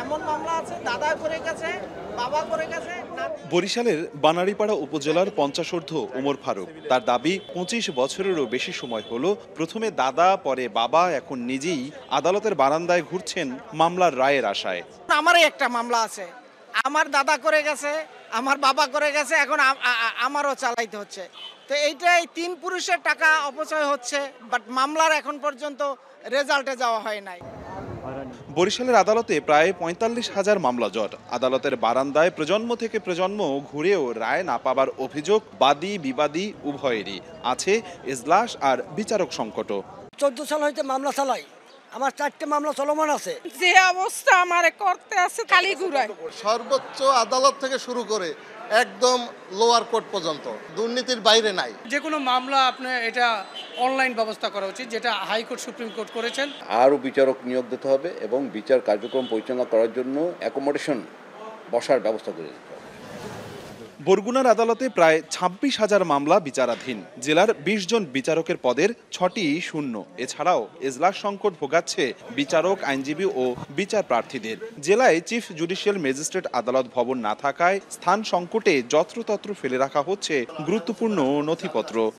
এমন মামলা আছে দাদা করে গেছে, বাবা করে গেছে। বরিশালের বানারীপাড়া উপজেলার 50 ওমর ফারুক তার দাবি 25 বছরেরও বেশি সময় হলো প্রথমে দাদা পরে বাবা এখন নিজেই আদালতের বারান্দায় ঘুরছেন মামলার রায়ের আশায়। আমারই একটা মামলা আছে, আমার দাদা করে গেছে, আমার বাবা করে গেছে, এখন আমারও চালাইতে হচ্ছে। তো এইটাই তিন পুরুষের টাকা অপচয় হচ্ছে, বাট মামলার এখন পর্যন্ত রেজাল্টে যাওয়া হয় নাই। বরিশালের আদালতে প্রায় 45,000 মামলা জট। আদালতের বারান্দায় প্রজন্ম থেকে প্রজন্ম ঘুরেও রায় না পাবার অভিযোগ বাদী বিবাদী উভয়েরই। আছে এজলাস আর বিচারক সংকটও। 14 সাল হইতে মামলা চালাই, আমার 4টে মামলা চলমান আছে। যে অবস্থা আমারে করতে আছে খালি ঘুরায়। সর্বোচ্চ আদালত থেকে শুরু করে একদম লোয়ার কোর্ট পর্যন্ত দুর্নীতির বাইরে নাই। যে কোনো মামলা আপনি এটা অনলাইন ব্যবস্থা করা উচিত, যেটা হাইকোর্ট সুপ্রিম কোর্ট করেছেন। আরও বিচারক নিয়োগ দিতে হবে এবং বিচার কার্যক্রম পরিচালনা করার জন্য অ্যাকোমোডেশন বসার ব্যবস্থা করে দিতে হবে। বরগুনার আদালতে প্রায় 26,000 মামলা বিচারাধীন। জেলার 20 জন বিচারকের পদের 6টি শূন্য। এছাড়াও এজলাস সংকট ভোগাচ্ছে বিচারক, আইনজীবী ও বিচার প্রার্থীদের। জেলায় চিফ জুডিশিয়াল ম্যাজিস্ট্রেট আদালত ভবন না থাকায় স্থান সংকটে যত্রতত্র ফেলে রাখা হচ্ছে গুরুত্বপূর্ণ নথিপত্র।